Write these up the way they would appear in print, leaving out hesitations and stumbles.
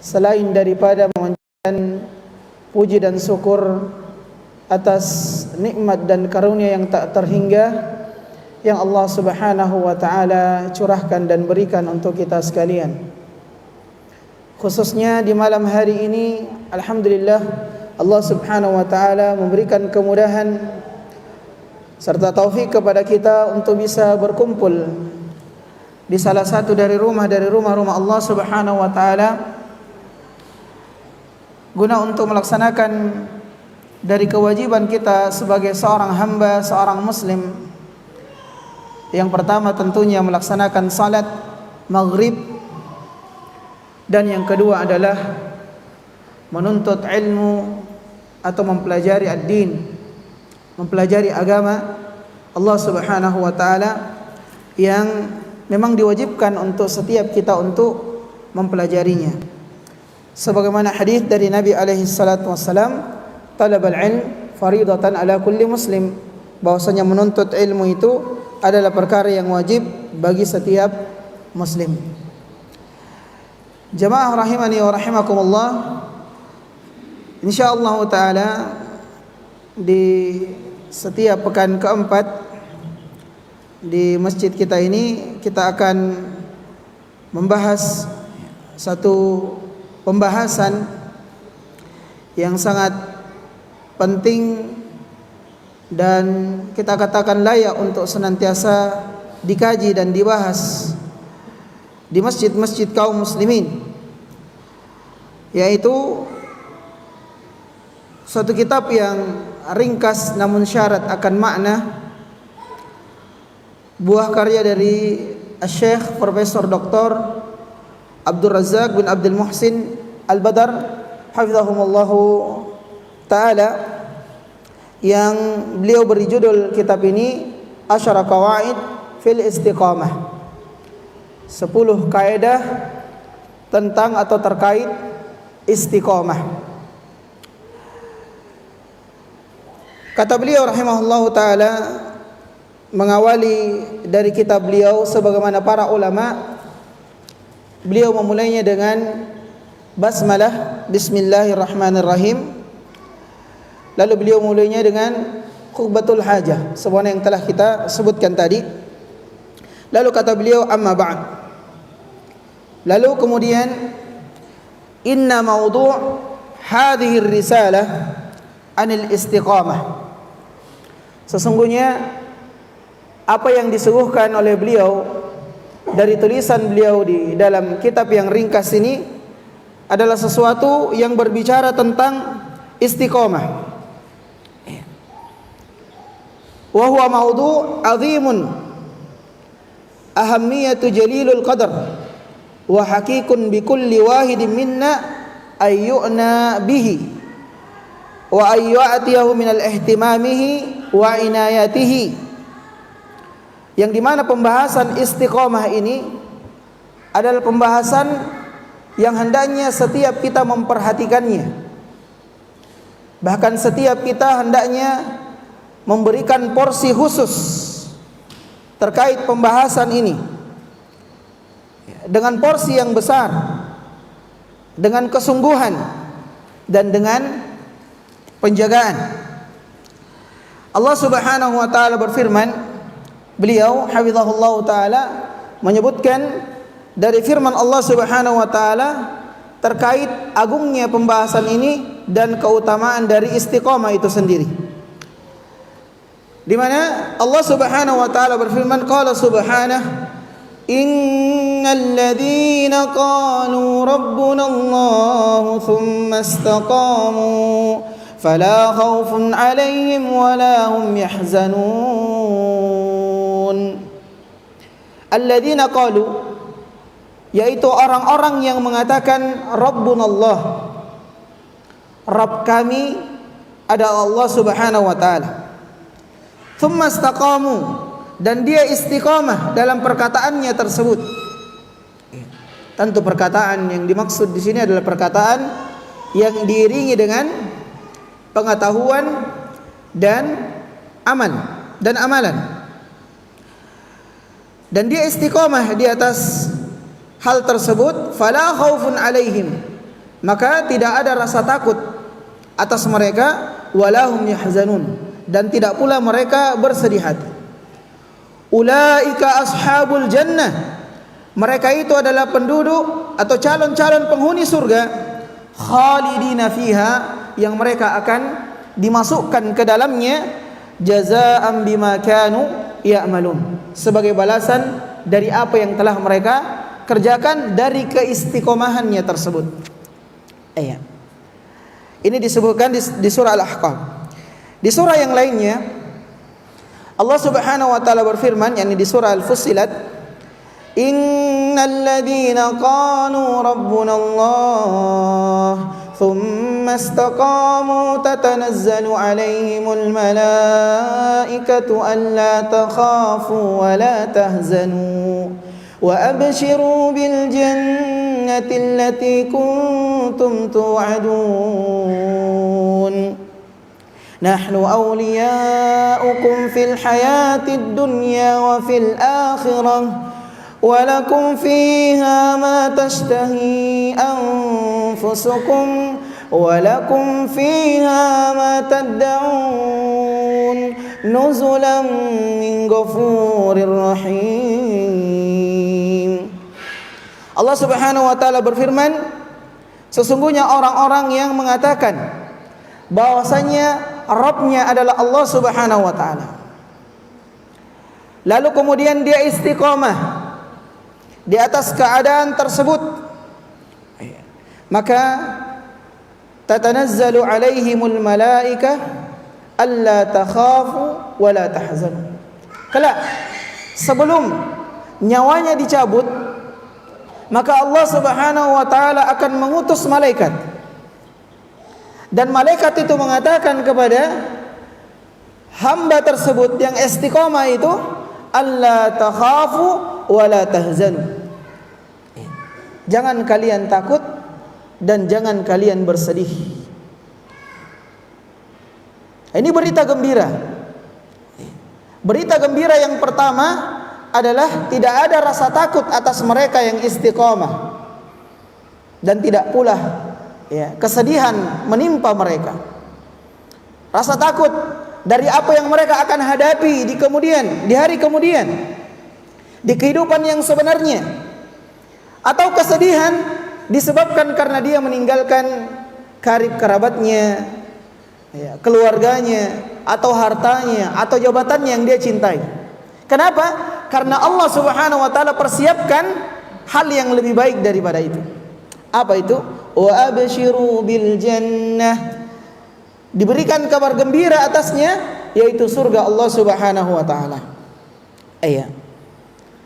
selain daripada mengucapkan puji dan syukur atas nikmat dan karunia yang tak terhingga yang Allah Subhanahu wa taala curahkan dan berikan untuk kita sekalian. Khususnya di malam hari ini, alhamdulillah Allah Subhanahu wa taala memberikan kemudahan serta taufik kepada kita untuk bisa berkumpul di salah satu dari rumah-rumah Allah Subhanahu wa taala guna untuk melaksanakan dari kewajiban kita sebagai seorang hamba, seorang muslim. Yang pertama tentunya melaksanakan salat maghrib, dan yang kedua adalah menuntut ilmu atau mempelajari ad-din, mempelajari agama Allah Subhanahu wa taala yang memang diwajibkan untuk setiap kita untuk mempelajarinya. Sebagaimana hadis dari Nabi alaihi salatu wasalam, talabul ilm faridatan ala kulli muslim, bahwasanya menuntut ilmu itu adalah perkara yang wajib bagi setiap muslim. Jamaah rahimani wa rahimakumullah, insyaallah taala di setiap pekan keempat di masjid kita ini kita akan membahas satu pembahasan yang sangat penting dan kita katakan layak untuk senantiasa dikaji dan dibahas di masjid-masjid kaum muslimin, yaitu suatu kitab yang ringkas namun syarat akan makna, buah karya dari Syekh Profesor Dr. Abdul Razak bin Abdul Muhsin Al-Badar hafizahumullahu taala, yang beliau beri judul kitab ini Asyara Qawaid fil Istiqamah, 10 kaidah tentang atau terkait istiqamah. Kata beliau rahimahullahu taala mengawali dari kitab beliau sebagaimana para ulama, beliau memulainya dengan basmalah, bismillahirrahmanirrahim. Lalu beliau mulainya dengan khutbatul hajah, sebagaimana yang telah kita sebutkan tadi. Lalu kata beliau amma ba'd. Lalu kemudian inna mawdu' hadhihi risalah anil istiqamah. Sesungguhnya apa yang disuguhkan oleh beliau dari tulisan beliau di dalam kitab yang ringkas ini adalah sesuatu yang berbicara tentang istiqamah. Wa huwa mawdu' 'azimun ahammiyatu jalilul qadar wa haqiqun bi kulli wahidin minna ayyuna bihi wa ayyatihi min al-ihtimamihi wa inayatihi, yang dimana pembahasan istiqamah ini adalah pembahasan yang hendaknya setiap kita memperhatikannya. Bahkan setiap kita hendaknya memberikan porsi khusus terkait pembahasan ini dengan porsi yang besar, dengan kesungguhan dan dengan penjagaan. Allah Subhanahu wa taala berfirman, beliau hafizahullah taala menyebutkan dari firman Allah Subhanahu wa taala terkait agungnya pembahasan ini dan keutamaan dari istiqamah itu sendiri, di mana Allah Subhanahu wa taala berfirman, qala subhanahu innal ladzina qalu rabbuna Allah tsumma istaqamu fala khaufun 'alaihim wala hum yahzanun. Alladzina qalu, yaitu orang-orang yang mengatakan Rabbuna Allah, Rabb kami adalah Allah Subhanahu wa taala. Tsumma istaqamu, dan dia istiqamah dalam perkataannya tersebut. Tentu perkataan yang dimaksud di sini adalah perkataan yang diiringi dengan pengetahuan dan amalan. Dan dia istiqamah di atas hal tersebut, fala khaufun alaihim, maka tidak ada rasa takut atas mereka, walahum yahzanun, dan tidak pula mereka bersedih hati. Ulaika ashabul jannah, mereka itu adalah penduduk atau calon-calon penghuni surga, khalidina fiha, yang mereka akan dimasukkan ke dalamnya, jazaa'an bima kanu ya'malun, sebagai balasan dari apa yang telah mereka kerjakan dari keistiqomahannya tersebut. Ini disebutkan di surah Al-Ahqaf. Di surah yang lainnya Allah Subhanahu wa taala berfirman, yakni di surah Al-Fussilat, innal ladzina qalu rabbuna Allah thumma istaqamu tatanazzalu alaihimul malaikatu alla takhafu wa la tahzanu wa abshiru bil jannati allati kuntum tu'adun nahnu awliya'ukum fil hayatid dunya wa fil akhirah wa lakum fiha ma tashtahi anfusukum wa lakum fiha ma tad'un nuzulan min ghafurir rahim. Allah Subhanahu wa taala berfirman, sesungguhnya orang-orang yang mengatakan bahwasanya Rabbnya adalah Allah Subhanahu wa taala, lalu kemudian dia istiqamah di atas keadaan tersebut, maka tatanazzalu alaihimul malaikah alla takhafu wa la tahzanu. Kelak sebelum nyawanya dicabut, maka Allah Subhanahu wa taala akan mengutus malaikat, dan malaikat itu mengatakan kepada hamba tersebut yang istiqamah itu, alla takhafu wa la tahzanu, jangan kalian takut dan jangan kalian bersedih. Ini berita gembira. Berita gembira yang pertama adalah tidak ada rasa takut atas mereka yang istiqamah, dan tidak pula kesedihan menimpa mereka. Rasa takut dari apa yang mereka akan hadapi di hari kemudian, di kehidupan yang sebenarnya, atau kesedihan disebabkan karena dia meninggalkan karib kerabatnya, keluarganya, atau hartanya, atau jabatannya yang dia cintai. Kenapa? Karena Allah Subhanahu wa taala persiapkan hal yang lebih baik daripada itu. Apa itu? Wa abshiru bil jannah, diberikan kabar gembira atasnya, yaitu surga Allah Subhanahu wa taala.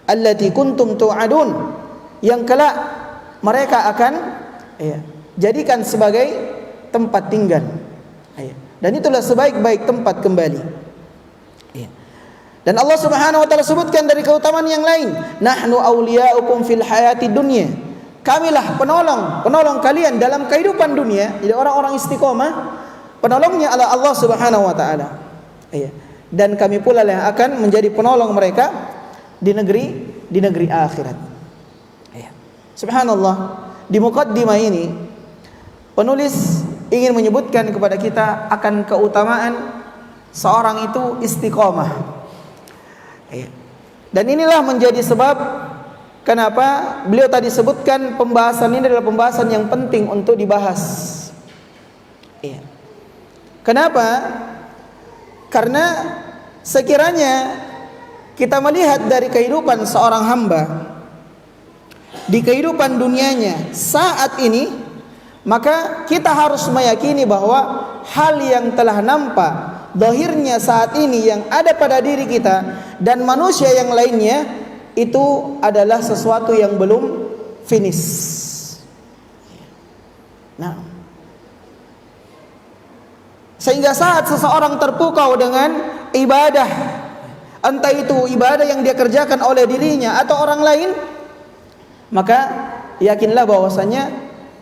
Allati kuntum tu'adun, yang kelak mereka akan jadikan sebagai tempat tinggal. Dan itulah sebaik-baik tempat kembali. Dan Allah Subhanahu wa taala sebutkan dari keutamaan yang lain, nahnu awliya'ukum fil hayatid dunya, kamilah penolong kalian dalam kehidupan dunia. Jadi orang-orang istiqomah, penolongnya adalah Allah Subhanahu wa taala. Dan kami pula yang akan menjadi penolong mereka di negeri akhirat. Subhanallah, di muqaddimah ini penulis ingin menyebutkan kepada kita akan keutamaan seorang itu istiqomah. Dan inilah menjadi sebab kenapa beliau tadi sebutkan pembahasan ini adalah pembahasan yang penting untuk dibahas. Kenapa? Karena sekiranya kita melihat dari kehidupan seorang hamba di kehidupan dunianya saat ini, maka kita harus meyakini bahwa hal yang telah nampak zahirnya saat ini yang ada pada diri kita dan manusia yang lainnya itu adalah sesuatu yang belum finish. Sehingga saat seseorang terpukau dengan ibadah, entah itu ibadah yang dia kerjakan oleh dirinya atau orang lain, maka yakinlah bahwasanya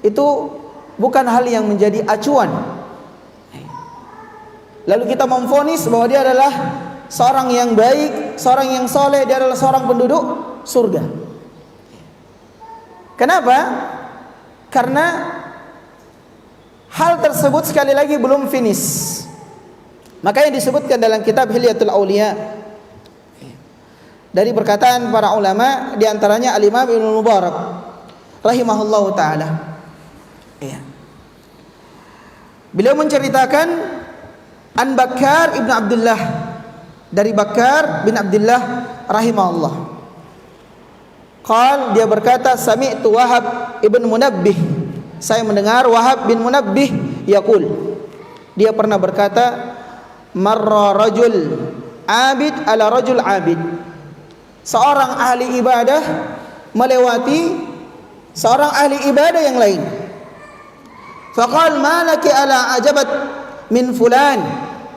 itu bukan hal yang menjadi acuan. Lalu kita memvonis bahwa dia adalah seorang yang baik, seorang yang soleh, dia adalah seorang penduduk surga. Kenapa? Karena hal tersebut sekali lagi belum finish. Makanya disebutkan dalam kitab Hilyatul Auliya dari perkataan para ulama, di antaranya Al-Imam Ibnu Mubarak rahimahullahu taala. Ya. Beliau menceritakan an Bakkar ibn Abdullah, dari Bakkar bin Abdullah rahimahullah. Dia berkata, sami'tu Wahab ibn Munabbih, saya mendengar Wahab bin Munabbih yaqul, dia pernah berkata, marra rajul abid ala rajul abid, seorang ahli ibadah melewati seorang ahli ibadah yang lain. Faqal malaki ala ajabat min fulan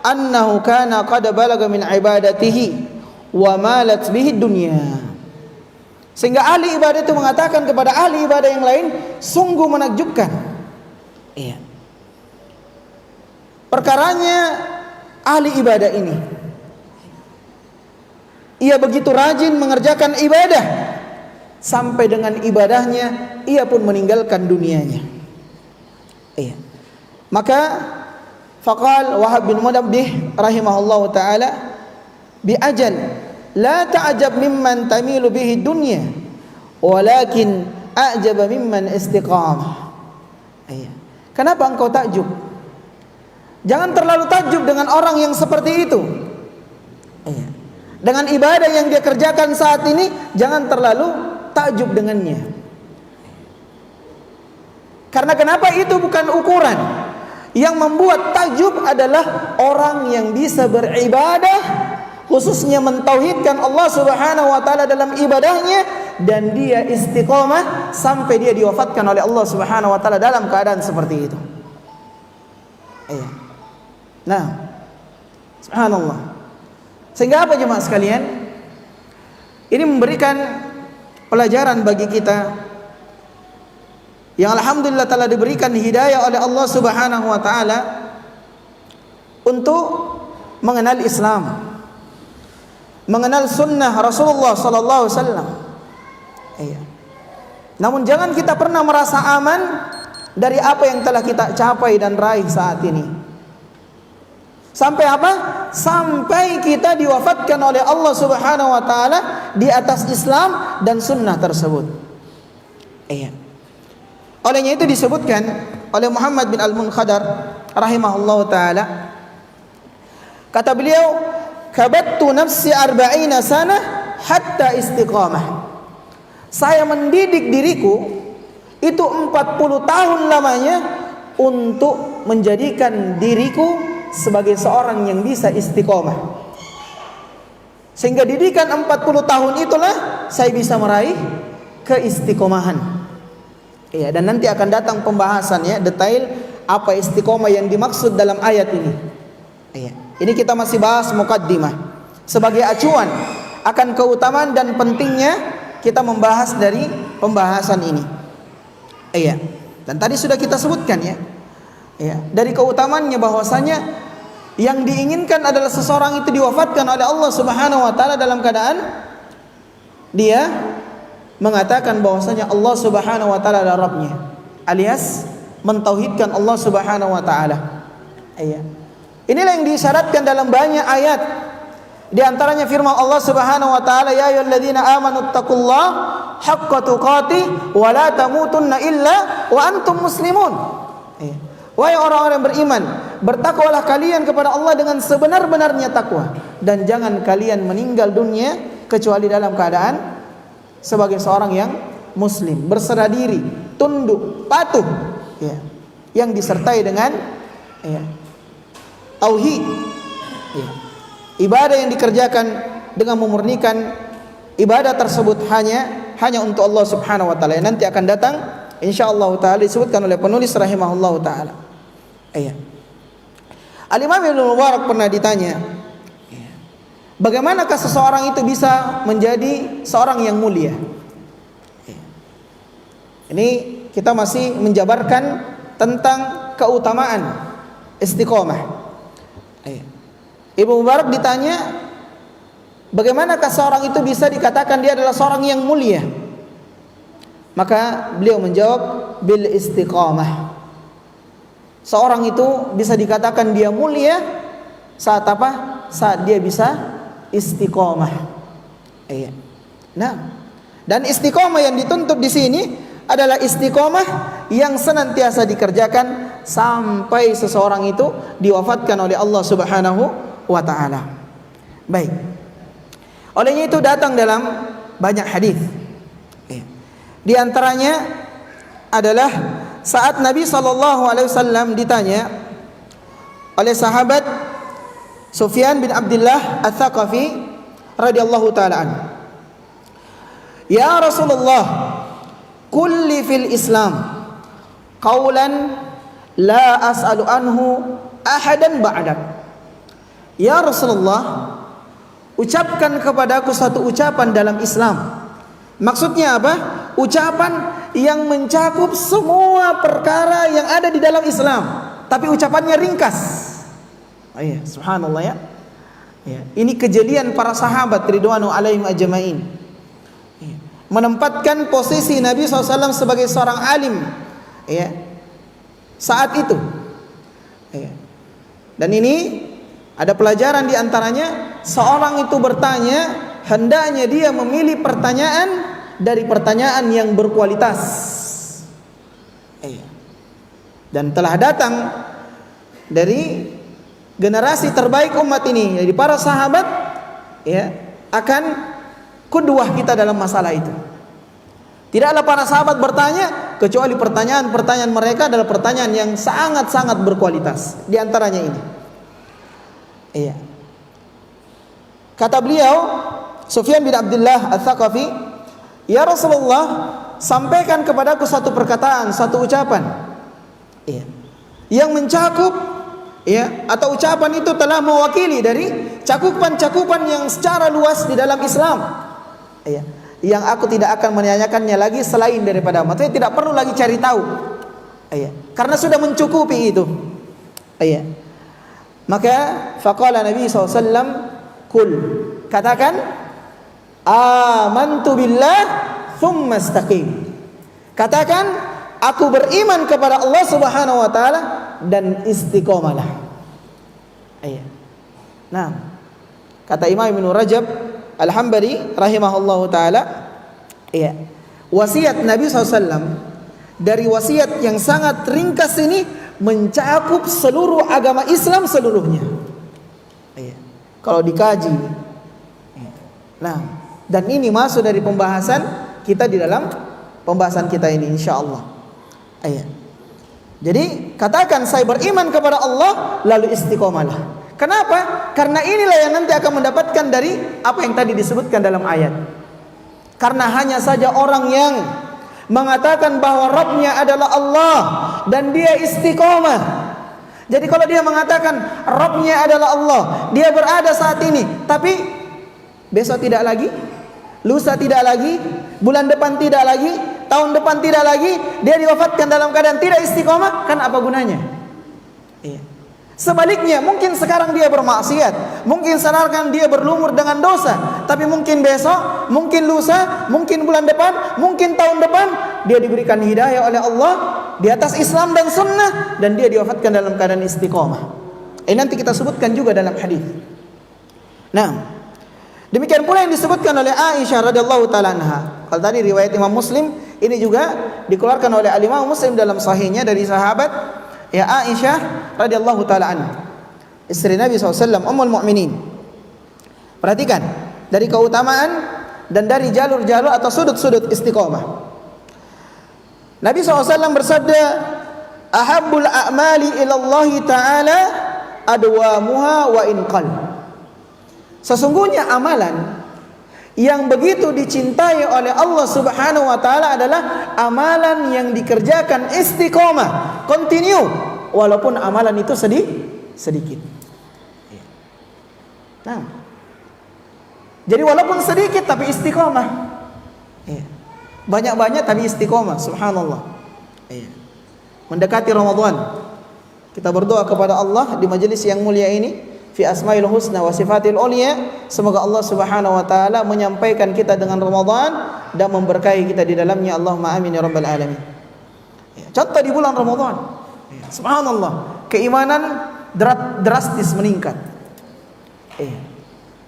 annahu kana qad balaga min ibadatihi wa malat bihi dunya. Sehingga ahli ibadah itu mengatakan kepada ahli ibadah yang lain, sungguh menakjubkan. Iya. Perkaranya ahli ibadah ini, ia begitu rajin mengerjakan ibadah, sampai dengan ibadahnya ia pun meninggalkan dunianya. Iya. Maka faqal Wahab bin Munabbih rahimahullahu taala, bi ajal la ta'jab mimman tamilu bihi dunya walakin a'jaba mimman istiqamah. Iya. Kenapa engkau takjub? Jangan terlalu takjub dengan orang yang seperti itu. Iya. Dengan ibadah yang dia kerjakan saat ini, jangan terlalu takjub dengannya. Karena kenapa? Itu bukan ukuran. Yang membuat takjub adalah orang yang bisa beribadah, khususnya mentauhidkan Allah Subhanahu wa taala dalam ibadahnya, dan dia istiqomah sampai dia diwafatkan oleh Allah Subhanahu wa taala dalam keadaan seperti itu. Iya. Nah, subhanallah. Sehingga apa jemaah sekalian? Ini memberikan pelajaran bagi kita yang alhamdulillah telah diberikan hidayah oleh Allah Subhanahu wa taala untuk mengenal Islam, mengenal sunnah Rasulullah sallallahu alaihi wasallam. Iya. Namun jangan kita pernah merasa aman dari apa yang telah kita capai dan raih saat ini. Sampai apa? Sampai kita diwafatkan oleh Allah Subhanahu wa taala di atas Islam dan sunnah tersebut. Iya. Olehnya itu disebutkan oleh Muhammad bin Al-Munkhadar rahimahullahu taala, kata beliau, kabattu nafsi 40 sana hatta istiqamah. Saya mendidik diriku itu 40 tahun lamanya untuk menjadikan diriku sebagai seorang yang bisa istiqamah. Sehingga didikan 40 tahun itulah saya bisa meraih keistiqomahan. Ya, dan nanti akan datang pembahasannya detail apa istiqomah yang dimaksud dalam ayat ini. Ya. Ini kita masih bahas muqaddimah sebagai acuan akan keutamaan dan pentingnya kita membahas dari pembahasan ini. Iya. Dan tadi sudah kita sebutkan ya. Ya, dari keutamaannya bahwasanya yang diinginkan adalah seseorang itu diwafatkan oleh Allah Subhanahu wa taala dalam keadaan dia mengatakan bahwasanya Allah Subhanahu wa taala adalah Rabbnya, alias mentauhidkan Allah Subhanahu wa taala. Iya. Inilah yang disyaratkan dalam banyak ayat. Di antaranya firman Allah Subhanahu wa taala, ya ayyuhalladzina amanu taqullaha haqqa tuqatih wa la tamutunna illa wa antum muslimun. Iya. Wahai orang-orang yang beriman, bertakwalah kalian kepada Allah dengan sebenar-benarnya takwa, dan jangan kalian meninggal dunia kecuali dalam keadaan sebagai seorang yang muslim, berserah diri, tunduk, patuh, ya, yang disertai dengan ya, tauhid, ya. Ibadah yang dikerjakan dengan memurnikan ibadah tersebut hanya untuk Allah Subhanahu wa taala. Yang nanti akan datang insyaallah taala disebutkan oleh penulis rahimahullahu taala. Iya. Al-Imam Ibnu Mubarak pernah ditanya, bagaimanakah seseorang itu bisa menjadi seorang yang mulia? Ini kita masih menjabarkan tentang keutamaan istiqomah. Ibnu Mubarak ditanya, bagaimanakah seorang itu bisa dikatakan dia adalah seorang yang mulia? Maka beliau menjawab, bil istiqamah. Seorang itu bisa dikatakan dia mulia saat apa? Saat dia bisa istiqomah. Iya. Nah, dan istiqomah yang dituntut di sini adalah istiqomah yang senantiasa dikerjakan sampai seseorang itu diwafatkan oleh Allah Subhanahu wa taala. Baik. Olehnya itu datang dalam banyak hadis. Di antaranya adalah saat Nabi SAW ditanya oleh sahabat Sufyan bin Abdullah Ats-Tsaqafi radhiyallahu taala anhu, "Ya Rasulullah, kulli fil Islam qaulan la as'alu anhu ahadan ba'dak." Ya Rasulullah, ucapkan kepadaku satu ucapan dalam Islam. Maksudnya apa? Ucapan yang mencakup semua perkara yang ada di dalam Islam, tapi ucapannya ringkas. Oh iya, subhanallah ya. Ya, ini kejelian para sahabat ridwanu alaihim ajmain. Ya, menempatkan posisi Nabi SAW sebagai seorang alim, ya, saat itu. Ya. Dan ini ada pelajaran di antaranya, seorang itu bertanya, hendaknya dia memilih pertanyaan dari pertanyaan yang berkualitas. Dan telah datang dari generasi terbaik umat ini, dari para sahabat, ya, akan qudwah kita dalam masalah itu. Tidaklah para sahabat bertanya kecuali pertanyaan-pertanyaan mereka adalah pertanyaan yang sangat-sangat berkualitas. Di antaranya ini. Iya. Kata beliau Sufyan bin Abdullah Ats-Tsaqafi, "Ya Rasulullah, sampaikan kepadaku satu perkataan, satu ucapan, ya, yang mencakup, ya, atau ucapan itu telah mewakili dari cakupan-cakupan yang secara luas di dalam Islam, ya, yang aku tidak akan menanyakannya lagi selain daripada, maksudnya tidak perlu lagi cari tahu, ya, karena sudah mencukupi itu, ya." Maka faqala Nabi SAW, "Kul," katakan, "Amantu billah thumma istaqim." Katakan, aku beriman kepada Allah Subhanahu wa taala dan istiqomalah. Iya. Nah, kata Imam Ibnu Rajab Al-Hambali rahimahullahu taala, iya, wasiat Nabi SAW dari wasiat yang sangat ringkas ini mencakup seluruh agama Islam seluruhnya. Iya. Kalau dikaji, nah, dan ini masuk dari pembahasan kita di dalam pembahasan kita ini insyaallah. Ayat. Jadi katakan saya beriman kepada Allah lalu istiqomalah. Kenapa? Karena inilah yang nanti akan mendapatkan dari apa yang tadi disebutkan dalam ayat. Karena hanya saja orang yang mengatakan bahwa Rabbnya adalah Allah dan dia istiqomah. Jadi kalau dia mengatakan Rabbnya adalah Allah, dia berada saat ini, tapi besok tidak lagi, lusa tidak lagi, bulan depan tidak lagi, tahun depan tidak lagi, dia diwafatkan dalam keadaan tidak istiqomah, kan apa gunanya? Iya. Sebaliknya, mungkin sekarang dia bermaksiat, mungkin sekarang dia berlumur dengan dosa, tapi mungkin besok, mungkin lusa, mungkin bulan depan, mungkin tahun depan dia diberikan hidayah oleh Allah di atas Islam dan sunnah, dan dia diwafatkan dalam keadaan istiqomah. Nanti kita sebutkan juga dalam hadis. Nah, demikian pula yang disebutkan oleh Aisyah radhiyallahu taala anha. Kalau tadi riwayat Imam Muslim, ini juga dikeluarkan oleh Imam Muslim dalam sahihnya dari sahabat ya Aisyah radhiyallahu taala anha, istri Nabi SAW, Ummul Mukminin. Perhatikan dari keutamaan dan dari jalur-jalur atau sudut-sudut istiqomah. Nabi SAW bersabda, "Ahabbul a'mali ila Allah taala adwamuha wa in qall." Sesungguhnya amalan yang begitu dicintai oleh Allah Subhanahu wa taala adalah amalan yang dikerjakan istiqomah, continue, walaupun amalan itu sedikit. Nah, jadi walaupun sedikit tapi istiqomah. Banyak-banyak tapi istiqomah, subhanallah. Mendekati Ramadan, kita berdoa kepada Allah di majelis yang mulia ini, fi asmail husna wa sifatil ulia, semoga Allah Subhanahu wa taala menyampaikan kita dengan Ramadan dan memberkahi kita di dalamnya. Allahumma amin ya rabbal alamin. Contoh di bulan Ramadan, Subhanallah, keimanan drastis meningkat.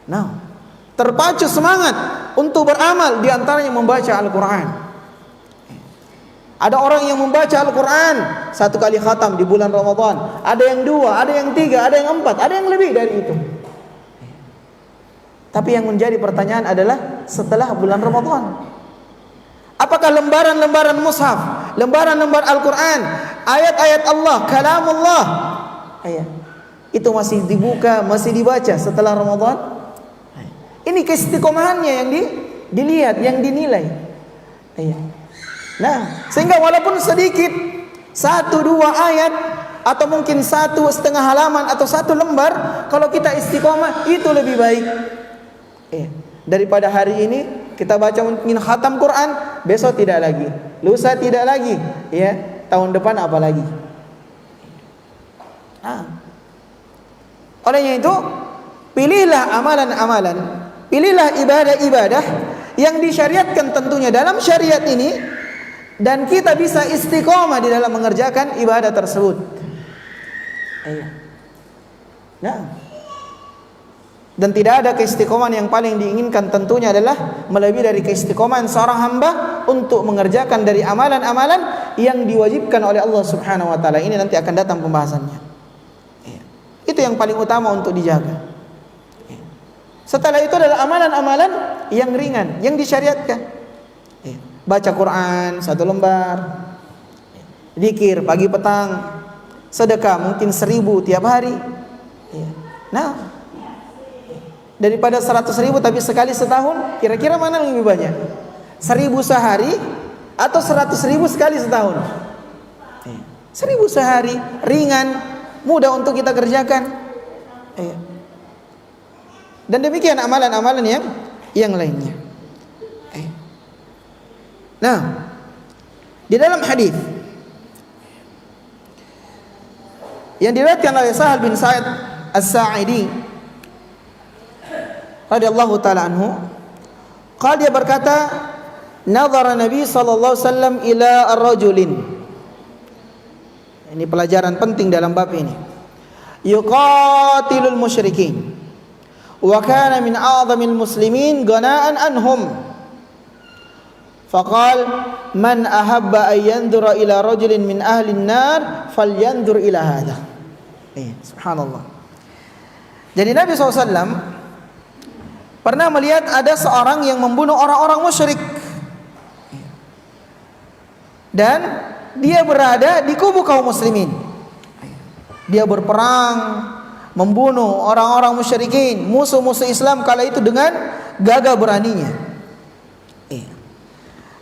Nah, terpacu semangat untuk beramal, diantaranya membaca Al-Quran. Ada orang yang membaca Al-Quran 1 kali khatam di bulan Ramadan, ada yang 2, ada yang 3, ada yang 4, ada yang lebih dari itu. Tapi yang menjadi pertanyaan adalah setelah bulan Ramadan, apakah lembaran-lembaran mushaf, lembaran-lembaran Al-Quran, ayat-ayat Allah, kalamullah, itu masih dibuka, masih dibaca setelah Ramadan? Ini keistiqomahannya yang dilihat, yang dinilai. Nah, sehingga walaupun sedikit, 1-2 ayat, atau mungkin 1,5 halaman atau 1 lembar, kalau kita istiqomah itu lebih baik. Daripada hari ini kita baca mungkin khatam Quran, besok tidak lagi, lusa tidak lagi, tahun depan apa lagi. Olehnya itu, pilihlah amalan-amalan, pilihlah ibadah-ibadah yang disyariatkan tentunya dalam syariat ini, dan kita bisa istiqomah di dalam mengerjakan ibadah tersebut. Dan tidak ada keistiqomahan yang paling diinginkan tentunya adalah melebihi dari keistiqomahan seorang hamba untuk mengerjakan dari amalan-amalan yang diwajibkan oleh Allah Subhanahu wa taala. Ini nanti akan datang pembahasannya. Itu yang paling utama untuk dijaga. Setelah itu adalah amalan-amalan yang ringan, yang disyariatkan. Baca Quran 1 lembar, zikir pagi petang, sedekah mungkin 1000 tiap hari. Nah, daripada 100.000 tapi sekali setahun, kira-kira mana yang lebih banyak? 1000 sehari atau 100.000 sekali setahun? 1000 sehari, ringan, mudah untuk kita kerjakan. Dan demikian amalan-amalan yang lainnya. Nah, di dalam hadis yang diriwayatkan oleh Sahal bin Sa'id As-Sa'idi radhiyallahu taala anhu, dia berkata, "Nadhara Nabi sallallahu alaihi wasallam ila ar-rajulin." Ini pelajaran penting dalam bab ini. Yuqatilul musyrikin wa kana min a'zamil muslimin ghana'an anhum. Faqal man ahabba an yanzura ila rajulin min ahli an-nar falyanzur ila hadha. Subhanallah. Jadi Nabi SAW pernah melihat ada seorang yang membunuh orang-orang musyrik, dan dia berada di kubu kaum muslimin. Dia berperang, membunuh orang-orang musyrikin, musuh-musuh Islam kala itu dengan gagah beraninya.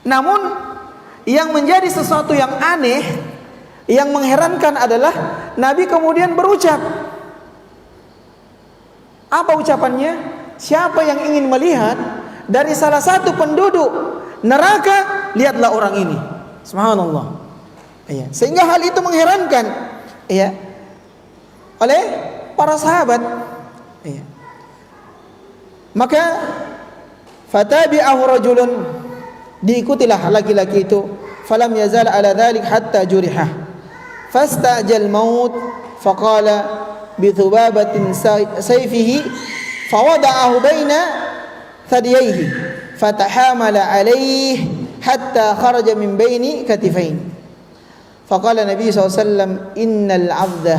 Namun yang menjadi sesuatu yang aneh, yang mengherankan adalah Nabi kemudian berucap. Apa ucapannya? Siapa yang ingin melihat dari salah satu penduduk neraka, lihatlah orang ini. Subhanallah. Sehingga hal itu mengherankan oleh para sahabat. Maka fatabi'ahu rajulun, diikutilah laki-laki itu, falam yazal ala dhalik hatta juriha fastajal maut faqala bi thubabatin sayfihi fawada'ahu baina thadiyaihi fatahamala alayhi hatta kharaja min baini katifain. Faqala Nabi SAW, innal 'abda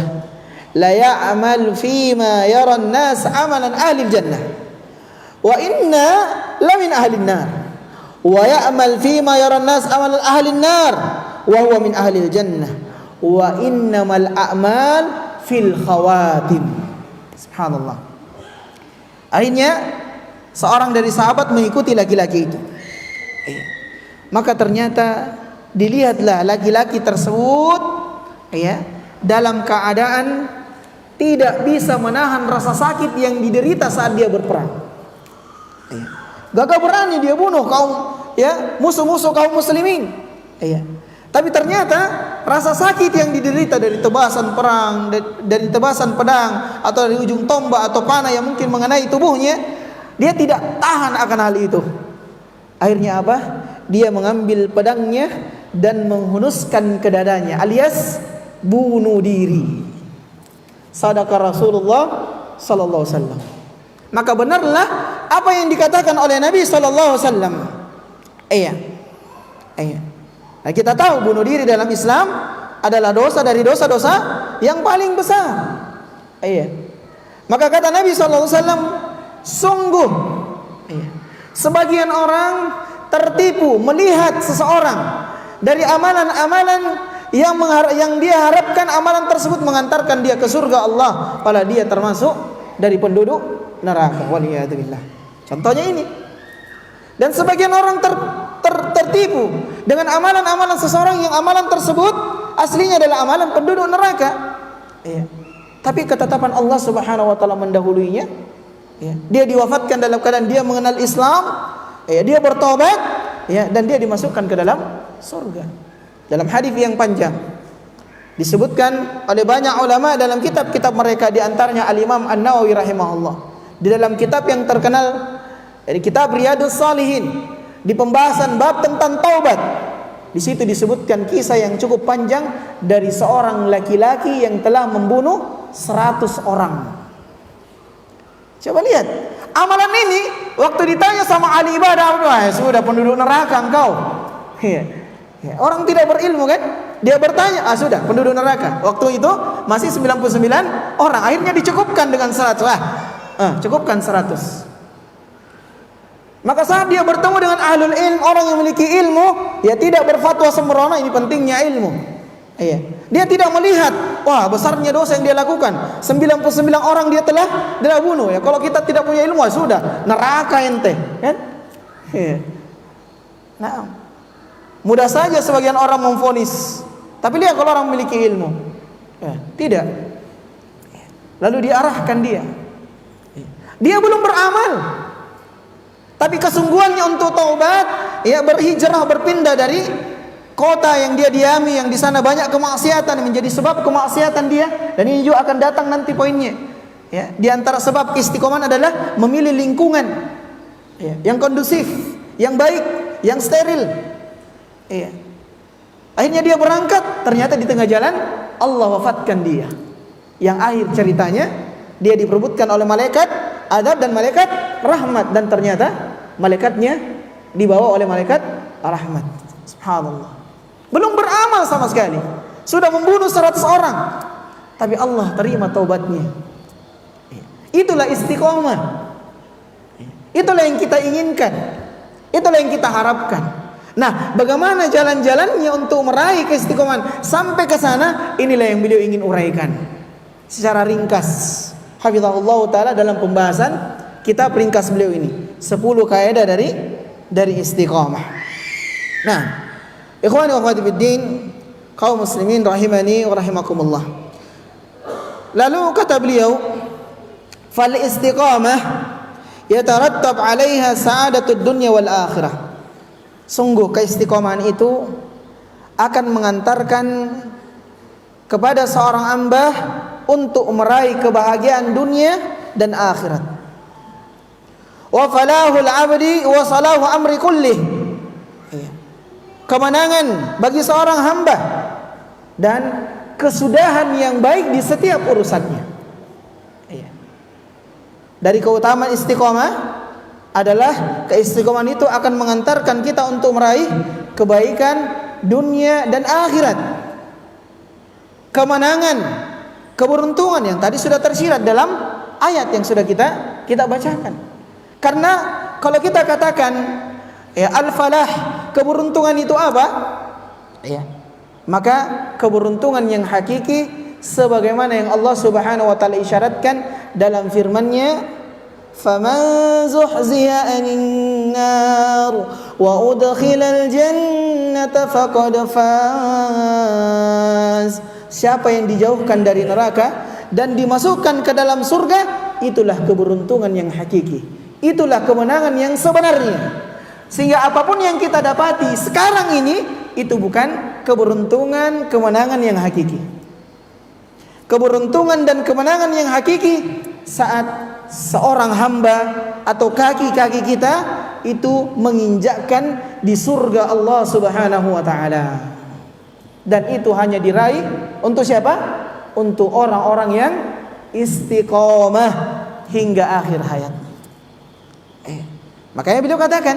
la ya'mal fima yara an-nas 'amalan ahli al-jannah wa inna la min ahli an-nar wa ya'mal fima yara an-nas 'amalan ahli an-nar wa huwa min ahli al-jannah wa innamal a'mal fil khawatim. Subhanallah. Akhirnya seorang dari sahabat mengikuti laki-laki itu. Maka ternyata dilihatlah laki-laki tersebut dalam keadaan tidak bisa menahan rasa sakit yang diderita saat dia berperang. Gagah berani dia bunuh musuh-musuh kaum muslimin. Tapi ternyata rasa sakit yang diderita dari tebasan perang, dari tebasan pedang, atau dari ujung tombak atau panah yang mungkin mengenai tubuhnya, dia tidak tahan akan hal itu. Akhirnya apa? Dia mengambil pedangnya dan menghunuskan ke dadanya, alias bunuh diri. Sadaqah Rasulullah sallallahu alaihi wasallam. Maka benarlah apa yang dikatakan oleh Nabi sallallahu alaihi wasallam. Iya. Nah, kita tahu bunuh diri dalam Islam adalah dosa dari dosa-dosa yang paling besar. Iya. Maka kata Nabi sallallahu alaihi wasallam, sungguh sebagian orang tertipu melihat seseorang dari amalan-amalan yang dia harapkan amalan tersebut mengantarkan dia ke surga Allah, padahal dia termasuk dari penduduk neraka. Waliyadzubillah. Contohnya ini. Dan sebagian orang tertipu dengan amalan-amalan seseorang yang amalan tersebut aslinya adalah amalan penduduk neraka. Iya. Tapi ketetapan Allah Subhanahu wa taala mendahuluinya. Ya. Dia diwafatkan dalam keadaan dia mengenal Islam, dia bertobat, dan dia dimasukkan ke dalam surga. Dalam hadis yang panjang disebutkan oleh banyak ulama dalam kitab-kitab mereka, di antaranya Al-Imam An-Nawawi rahimahullah. Di dalam kitab yang terkenal, kitab Riyadhus Shalihin, di pembahasan bab tentang taubat, di situ disebutkan kisah yang cukup panjang dari seorang laki-laki yang telah membunuh 100 orang. Coba lihat, amalan ini waktu ditanya sama ahli ibadah, sudah penduduk neraka engkau. Orang tidak berilmu kan? Dia bertanya, sudah penduduk neraka. Waktu itu masih 99 orang. Akhirnya dicukupkan dengan 100. Cukupkan 100. Maka saat dia bertemu dengan ahlul ilm, orang yang memiliki ilmu, dia tidak berfatwa sembrono. Ini pentingnya ilmu. Dia tidak melihat, wah besarnya dosa yang dia lakukan. 99 orang dia telah bunuh. Kalau kita tidak punya ilmu, sudah neraka ente, kan? Nah, mudah saja sebagian orang memvonis. Tapi lihat kalau orang memiliki ilmu, tidak. Lalu diarahkan dia. Dia belum beramal, tapi kesungguhannya untuk taubat, berhijrah, berpindah dari kota yang dia diami, yang di sana banyak kemaksiatan, menjadi sebab kemaksiatan dia. Dan ini juga akan datang nanti poinnya. Di antara sebab istiqomah adalah memilih lingkungan yang kondusif, yang baik, yang steril. Akhirnya dia berangkat, ternyata di tengah jalan Allah wafatkan dia. Yang akhir ceritanya, dia diperebutkan oleh malaikat azab dan malaikat rahmat, dan ternyata malaikatnya dibawa oleh malaikat rahmat. Subhanallah. Belum beramal sama sekali, sudah membunuh 100 orang, tapi Allah terima taubatnya. Itulah istiqomah. Itulah yang kita inginkan. Itulah yang kita harapkan. Nah, bagaimana jalan-jalannya untuk meraih keistiqomahan sampai ke sana? Inilah yang beliau ingin uraikan secara ringkas. Hafizahullah taala dalam pembahasan kitab ringkas beliau ini, 10 kaidah dari istiqamah. Nah, ikhwani wa akhwati fiddin, kaum muslimin rahimani wa rahimakumullah. Lalu kata beliau, fal istiqamah yatarattab 'alaiha sa'adatud dunya wal akhirah. Sungguh keistiqomahan itu akan mengantarkan kepada seorang hamba untuk meraih kebahagiaan dunia dan akhirat. Wa falahul 'abdi wa salahu amri kullih. Kemenangan bagi seorang hamba dan kesudahan yang baik di setiap urusannya. Dari keutamaan istiqomah adalah keistiqomahan itu akan mengantarkan kita untuk meraih kebaikan dunia dan akhirat. Kemenangan, keberuntungan yang tadi sudah tersirat dalam ayat yang sudah kita bacakan. Karena kalau kita katakan al-falah, keberuntungan itu apa? Maka keberuntungan yang hakiki sebagaimana yang Allah Subhanahu wa taala isyaratkan dalam firman-Nya, "Faman zuhziya 'anil nar wa udkhilal jannata faqad faz." Siapa yang dijauhkan dari neraka dan dimasukkan ke dalam surga, itulah keberuntungan yang hakiki. Itulah kemenangan yang sebenarnya. Sehingga apapun yang kita dapati sekarang ini, itu bukan keberuntungan, kemenangan yang hakiki. Keberuntungan dan kemenangan yang hakiki saat seorang hamba atau kaki-kaki kita itu menginjakkan di surga Allah Subhanahu wa taala. Dan itu hanya diraih untuk siapa? Untuk orang-orang yang istiqomah hingga akhir hayat. Makanya beliau katakan,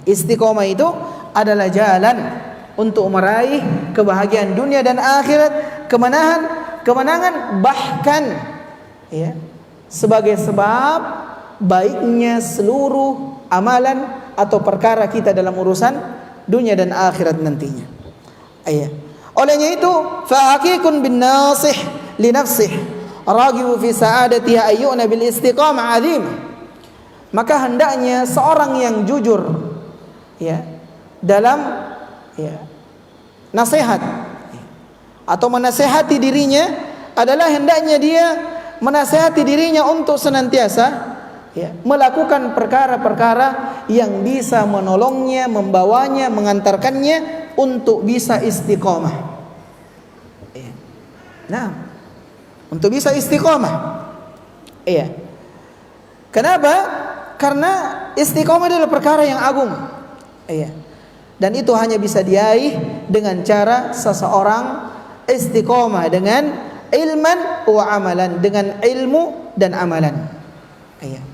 istiqomah itu adalah jalan untuk meraih kebahagiaan dunia dan akhirat, kemenangan bahkan ya, sebagai sebab baiknya seluruh amalan atau perkara kita dalam urusan dunia dan akhirat nantinya. Olehnya itu, fa haqiqun bin nasih li nafsih ragibu fi sa'adatiha ayyuna bil istiqamah azim. Maka hendaknya seorang yang jujur ya dalam ya nasihat atau menasihati dirinya adalah hendaknya dia menasihati dirinya untuk senantiasa ya melakukan perkara-perkara yang bisa menolongnya, membawanya, mengantarkannya untuk bisa istiqomah. Nah, untuk bisa istiqomah. Iya. Kenapa? Karena istiqomah adalah perkara yang agung. Iya. Dan itu hanya bisa diraih dengan cara seseorang istiqomah dengan ilman wa amalan, dengan ilmu dan amalan. Iya.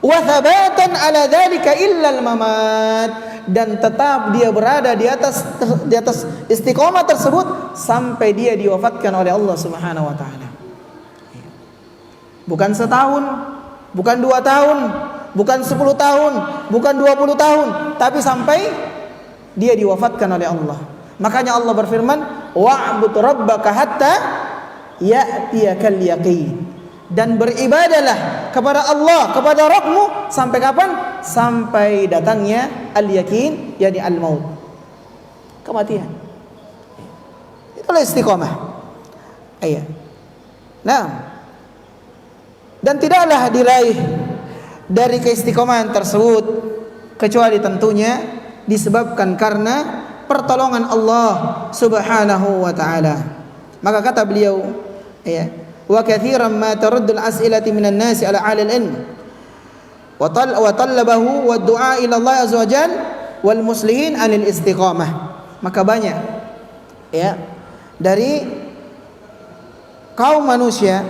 Wa thabatan ala dzalika illa al-mamat, dan tetap dia berada di atas istiqomah tersebut sampai dia diwafatkan oleh Allah Subhanahu wa taala. Bukan setahun, bukan 2 tahun, bukan 10 tahun, bukan 20 tahun, tapi sampai dia diwafatkan oleh Allah. Makanya Allah berfirman, wa'bud rabbaka hatta ya'tiyakal yaqin. Dan beribadalah kepada Allah, kepada Rabbmu sampai kapan? Sampai datangnya al-yaqin, yakni al-maut, kematian. Itulah istiqomah. Iya. Nah, dan tidaklah diraih dari keistiqomahan tersebut kecuali tentunya disebabkan karena pertolongan Allah Subhanahu wa taala. Maka kata beliau, ya, wa katsiran ma taruddul as'ilati minan nasi ala alil ilm wa talabahu wa du'a ila Allah azza wa jalla wal muslimin anil istiqamah. Maka banyak ya dari kaum manusia,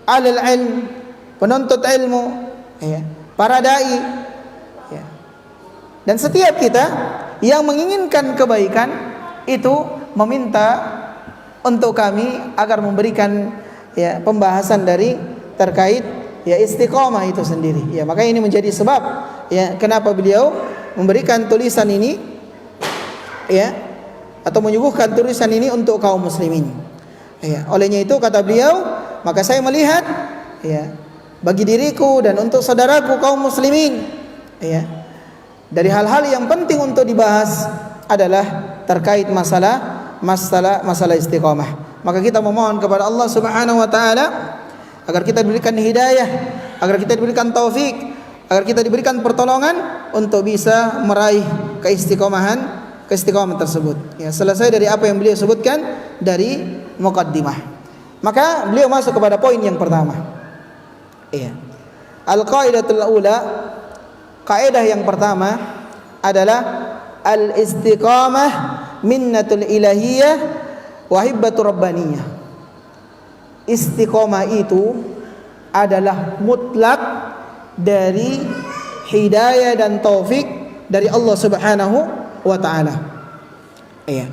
alil ilm, penuntut ilmu, ya, para dai, ya, dan setiap kita yang menginginkan kebaikan itu meminta untuk kami agar memberikan ya pembahasan dari terkait ya istiqomah itu sendiri. Ya, maka ini menjadi sebab ya kenapa beliau memberikan tulisan ini ya atau menyuguhkan tulisan ini untuk kaum muslimin. Ya, olehnya itu kata beliau, maka saya melihat ya bagi diriku dan untuk saudaraku kaum muslimin ya dari hal-hal yang penting untuk dibahas adalah terkait masalah istiqamah. Maka kita memohon kepada Allah Subhanahu wa taala agar kita diberikan hidayah, agar kita diberikan taufik, agar kita diberikan pertolongan untuk bisa meraih keistiqomahan tersebut. Ya, selesai dari apa yang beliau sebutkan dari muqaddimah. Maka beliau masuk kepada poin yang pertama. Iya. Al-qaidatul ula, kaidah yang pertama adalah al-istiqamah minnatul ilahiyah wa hibbatu rabbaniyah. Istiqamah itu adalah mutlak dari hidayah dan taufik dari Allah Subhanahu wa taala. Iya.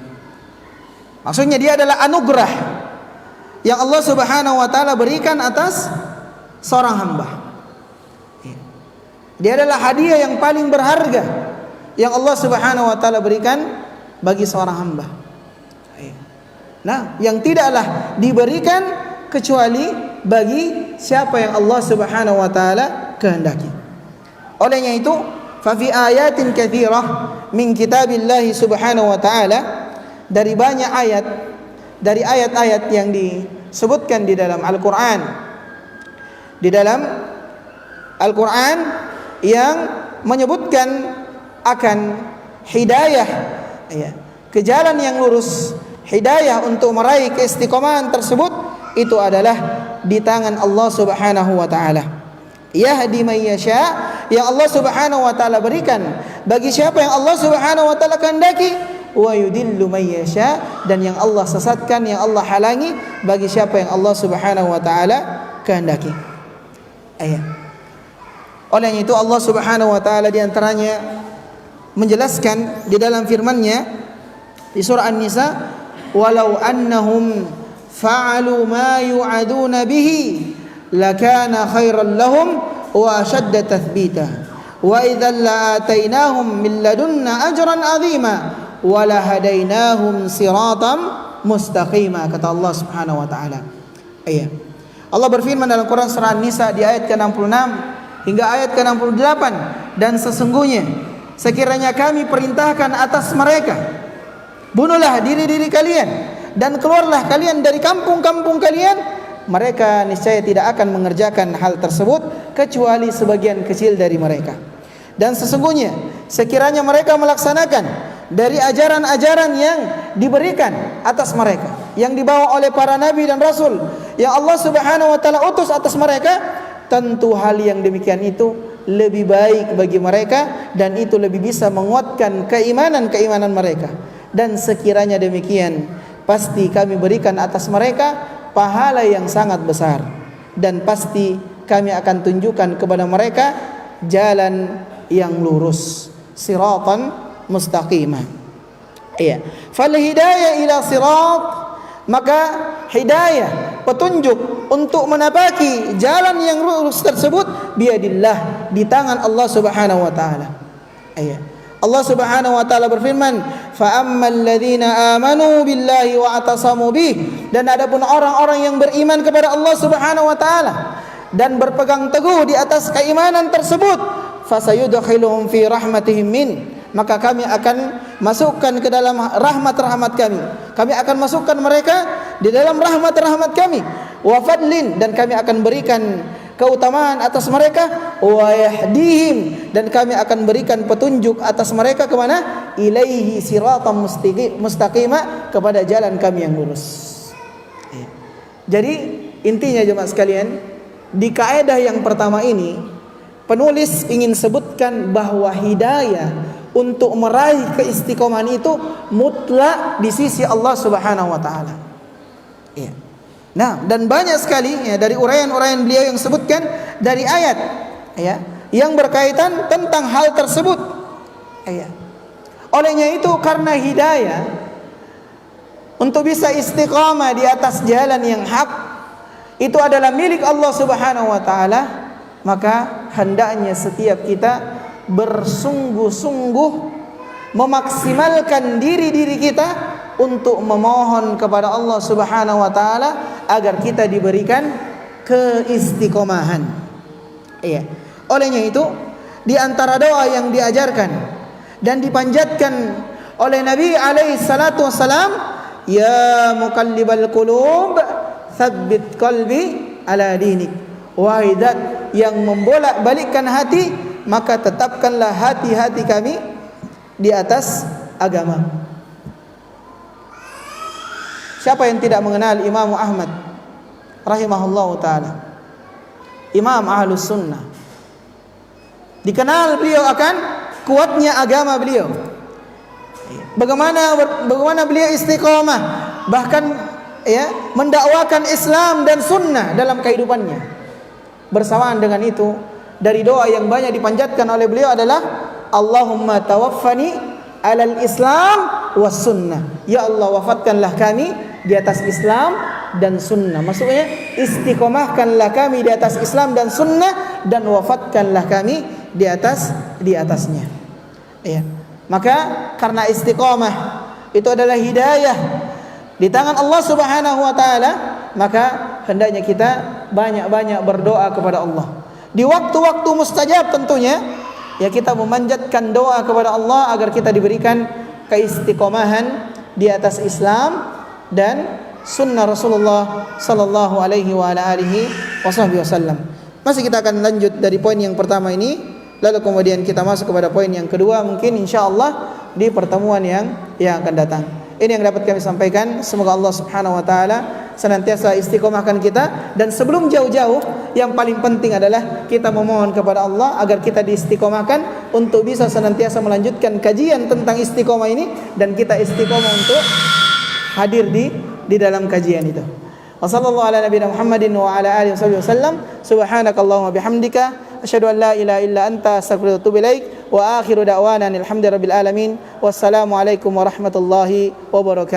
Maksudnya dia adalah anugerah yang Allah Subhanahu wa taala berikan atas seorang hamba. Dia adalah hadiah yang paling berharga yang Allah Subhanahu wa taala berikan bagi seorang hamba. Nah, yang tidaklah diberikan kecuali bagi siapa yang Allah Subhanahu wa taala kehendaki. Olehnya itu, fa fi ayatin katsirah min kitabillah Subhanahu wa taala, dari banyak ayat dari ayat-ayat yang disebutkan di dalam Al-Qur'an. Di dalam Al-Qur'an yang menyebutkan akan hidayah ya, ke jalan yang lurus, hidayah untuk meraih keistiqomahan tersebut itu adalah di tangan Allah Subhanahu wa taala. Yahdi man yasha, yang Allah Subhanahu wa taala berikan bagi siapa yang Allah Subhanahu wa taala kehendaki, wa yudillu may yasha, dan yang Allah sesatkan, yang Allah halangi bagi siapa yang Allah Subhanahu wa taala kehendaki. Ayat. Oleh itu Allah Subhanahu wa taala di antaranya menjelaskan di dalam firman-Nya di surah An-Nisa, walau annahum fa'alu ma yu'aduna bihi lakana khairan lahum wa ashadda tathbita wa idzal la'atainahum min ladunna ajran 'azima wa lahadainahum siratan mustaqima, kata Allah Subhanahu wa taala. Ayat. Allah berfirman dalam Quran surah An-Nisa di ayat ke-66 hingga ayat ke-68, dan sesungguhnya sekiranya kami perintahkan atas mereka, bunuhlah diri-diri kalian dan keluarlah kalian dari kampung-kampung kalian, mereka niscaya tidak akan mengerjakan hal tersebut kecuali sebagian kecil dari mereka. Dan sesungguhnya sekiranya mereka melaksanakan dari ajaran-ajaran yang diberikan atas mereka, yang dibawa oleh para nabi dan rasul yang Allah Subhanahu wa taala utus atas mereka, tentu hal yang demikian itu lebih baik bagi mereka dan itu lebih bisa menguatkan keimanan mereka. Dan sekiranya demikian, pasti kami berikan atas mereka pahala yang sangat besar, dan pasti kami akan tunjukkan kepada mereka jalan yang lurus, siratan mustaqimah. Iya. Fal hidayah ila sirat, maka hidayah, petunjuk untuk menapaki jalan yang lurus tersebut biadillah, di tangan Allah Subhanahu wa taala. Ayat. Allah Subhanahu wa taala berfirman, fa ammal ladzina amanu billahi wa atasamu bih, dan adapun orang-orang yang beriman kepada Allah Subhanahu wa taala dan berpegang teguh di atas keimanan tersebut, fasayudkhiluhum fi rahmatihim min, maka kami akan masukkan ke dalam rahmat-rahmat kami. Kami akan masukkan mereka di dalam rahmat-rahmat kami. Wa fadlin, dan kami akan berikan keutamaan atas mereka. Wa yahdihim, dan kami akan berikan petunjuk atas mereka kemana? Ilaihi siratan mustaqimah, kepada jalan kami yang lurus. Jadi intinya jemaah sekalian, di kaidah yang pertama ini penulis ingin sebutkan bahwa hidayah untuk meraih keistiqomahan itu mutlak di sisi Allah Subhanahu wa taala. Iya. Nah, dan banyak sekali ya dari uraian-uraian beliau yang sebutkan dari ayat ya yang berkaitan tentang hal tersebut. Ya. Olehnya itu karena hidayah untuk bisa istiqamah di atas jalan yang hak itu adalah milik Allah Subhanahu wa taala, maka hendaknya setiap kita bersungguh-sungguh memaksimalkan diri kita untuk memohon kepada Allah Subhanahu wa taala agar kita diberikan keistiqomahan. Iya. Olehnya itu di antara doa yang diajarkan dan dipanjatkan oleh Nabi alaihi salatu wasalam, ya muqallibal qulub tsabbit qalbi ala dinik, wahai zat yang membolak-balikkan hati, maka tetapkanlah hati-hati kami di atas agama. Siapa yang tidak mengenal Imam Ahmad rahimahullahu ta'ala, Imam Ahlus Sunnah, dikenal beliau akan kuatnya agama beliau, bagaimana beliau istiqamah, bahkan ya mendakwakan Islam dan sunnah dalam kehidupannya. Bersamaan dengan itu, dari doa yang banyak dipanjatkan oleh beliau adalah Allahumma tawaffani alal Islam was sunnah, ya Allah wafatkanlah kami di atas Islam dan sunnah. Maksudnya istiqomahkanlah kami di atas Islam dan sunnah, dan wafatkanlah kami di atasnya. Ya. Maka karena istiqomah itu adalah hidayah di tangan Allah Subhanahu wa taala, maka hendaknya kita banyak-banyak berdoa kepada Allah. Di waktu-waktu mustajab tentunya ya kita memanjatkan doa kepada Allah agar kita diberikan keistiqomahan di atas Islam dan sunnah Rasulullah sallallahu alaihi wa ala alihi wasallam. Masih kita akan lanjut dari poin yang pertama ini, lalu kemudian kita masuk kepada poin yang kedua mungkin insyaallah di pertemuan yang akan datang. Ini yang dapat kami sampaikan. Semoga Allah Subhanahu wa taala senantiasa istiqomahkan kita. Dan sebelum jauh-jauh, yang paling penting adalah kita memohon kepada Allah agar kita diistiqomahkan untuk bisa senantiasa melanjutkan kajian tentang istiqomah ini, dan kita istiqomah untuk hadir di dalam kajian itu. Wassallallahu ala nabiyina Muhammadin wa ala alihi wasallam. Subhanakallahumma bihamdika asyhadu an la ilaha illa anta astaghfiruka wa atubu ilaik. Wa akhiru da'wana alhamdulillahi rabbil alamin. Wassalamu alaikum warahmatullahi wabarakatuh.